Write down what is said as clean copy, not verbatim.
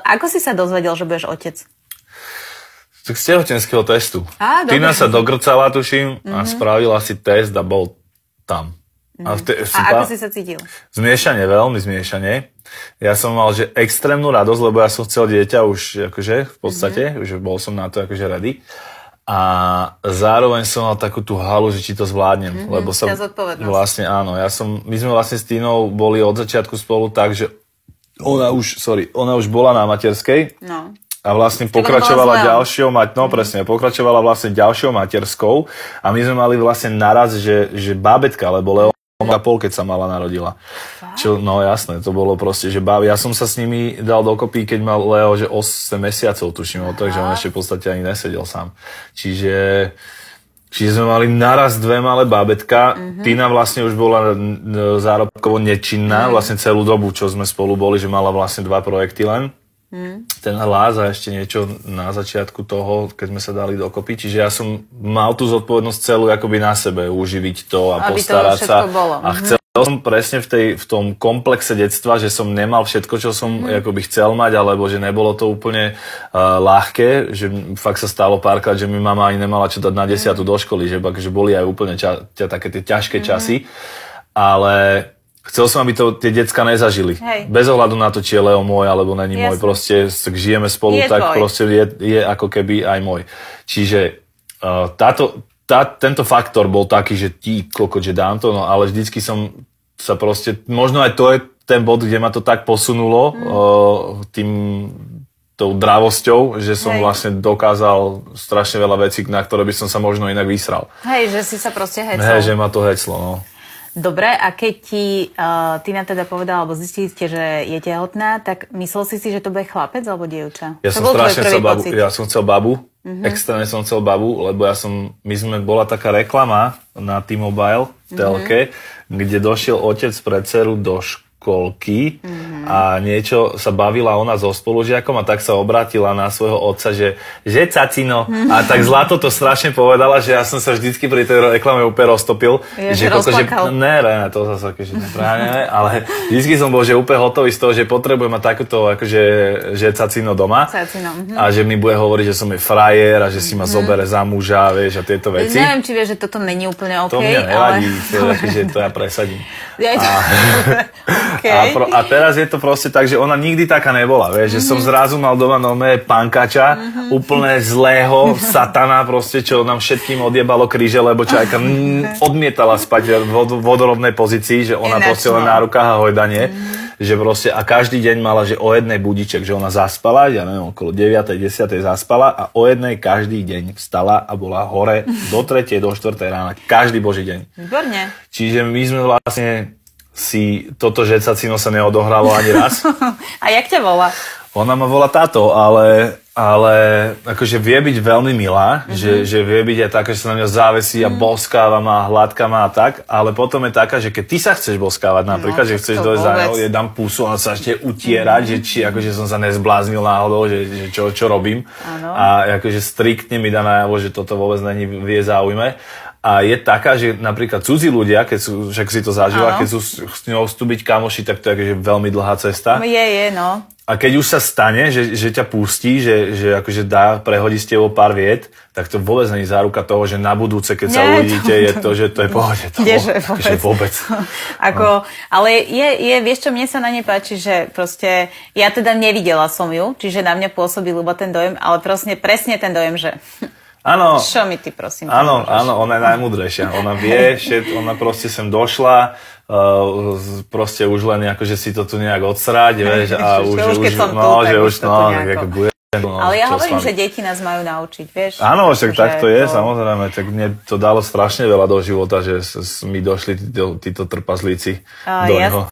Ako si sa dozvedel, že budeš otec? Tak z tehotenského testu. Tina sa dogrcala, tuším, a spravila si test a bol tam. A ako si sa cítil? Zmiešanie, veľmi zmiešanie. Ja som mal, že extrémnu radosť, lebo ja som chcel dieťa už, akože, v podstate, že bol som na to, akože, ready. A zároveň som mal takú tú halu, že či to zvládnem, lebo som vlastne, áno, my sme vlastne s Tínou boli od začiatku spolu tak, že ona už bola na materskej. No. A vlastne pokračovala ďalšou, pokračovala vlastne ďalšou materskou a my sme mali vlastne naraz, že bábetka, lebo Leo a pol, keď sa mala narodila. No jasné, to bolo proste, že ja som sa s nimi dal dokopy, keď mal Leo, že 8 mesiacov tuším, takže on ešte v podstate ani nesedel sám. Čiže sme mali naraz 2 malé bábetka. Tina vlastne už bola zárobkovo nečinná, vlastne celú dobu, čo sme spolu boli, že mala vlastne 2 projekty len. Ten hlas a ešte niečo na začiatku toho, keď sme sa dali dokopy. Čiže ja som mal tú zodpovednosť celú akoby na sebe, uživiť to a aby postarať to sa. bolo. A chcel som presne v tom komplexe detstva, že som nemal všetko, čo som akoby chcel mať, alebo že nebolo to úplne ľahké, že fakt sa stalo párkrát, že mi mama ani nemala čo dať na 10. do školy, že boli aj úplne také tie ťažké časy, ale chcel som, aby to tie decka nezažili. Hej. Bez ohľadu na to, či je Leo môj, alebo není môj. Proste, ak žijeme spolu, tak proste je ako keby aj môj. Čiže tento faktor bol taký, že že dám to, no ale vždycky som sa proste, možno aj to je ten bod, kde ma to tak posunulo tou dravosťou, že som vlastne dokázal strašne veľa vecí, na ktoré by som sa možno inak vysral. Hej, že si sa proste hecol. Hej, že ma to heclo, no. Dobre, a keď ti Tina teda povedala, alebo zistili ste, že je tehotná, tak myslel si, že to bude chlapec alebo dievča? Ja som strašne chcel babu. Ja som chcel babu. Extrémne som chcel babu, lebo bola taká reklama na T-Mobile v telke, kde došiel otec pre dceru do školky a niečo sa bavila ona so spolužiakom a tak sa obrátila na svojho otca, že cacino. A tak zlato to strašne povedala, že ja som sa vždycky pri tej reklame úplne roztopil. Ne, to zase akože nepreháňame, ale vždycky som bol, že úplne hotový z toho, že potrebujem mať takúto akože, že cacino doma. A že mi bude hovoriť, že som je frajer a že si ma zobere za muža, vieš, a tieto veci. Neviem, či vieš, že toto není úplne OK. To mňa nevadí, že to ja presadím. A teraz je to proste tak, že ona nikdy taká nebola, vieš, že som zrazu mal doma nové pankača, úplne zlého satana proste, čo nám všetkým odjebalo kríže, lebo čajka odmietala spať v vodorovnej pozícii, že ona proste len na rukách a hojdanie, že proste a každý deň mala, že o jednej budiček, že ona zaspala, ja neviem, okolo 9. 10. zaspala a o jednej každý deň vstala a bola hore do 3. do 4. rána, každý boží deň. Výborne. Čiže my sme vlastne si toto žecacino sa neodohralo ani raz. A jak ťa volá? Ona ma volá táto, ale akože vie byť veľmi milá, že vie byť aj taká, že sa na mňa závesí a boskáva ma, hladká ma a tak, ale potom je taká, že keď ty sa chceš boskávať napríklad, že chceš dojsť za ňou, je dám pusu a sa ešte utierať, že či akože som sa nezbláznil náhodou, že čo robím. A akože striktne mi dá najavo, že toto vôbec není v jej záujme. A je taká, že napríklad cudzí ľudia, však si to zažila, keď sú s ňou vstúpiť kamoši, tak to je akože veľmi dlhá cesta. No. A keď už sa stane, že ťa pustí, že akože prehodí s tebou pár viet, tak to vôbec nie je záruka toho, že na budúce, keď sa uvidíte, je to, že to je pohode. Vôbec. Ale vieš čo, mne sa na nej páči, že proste, ja teda nevidela som ju, čiže na mňa pôsobí ľubo ten dojem, ale presne ten dojem, že... Áno. Čo mi ty, prosím? Áno, ona je najmúdrejšia. Ona vie, ona proste sem došla, proste už len akože si to tu nejak odsrať, vieš, a už bude. Ale ja hovorím, že deti nás majú naučiť, vieš. Áno, však tak to je, samozrejme. Tak mne to dalo strašne veľa do života, že mi došli títo trpazlíci do neho.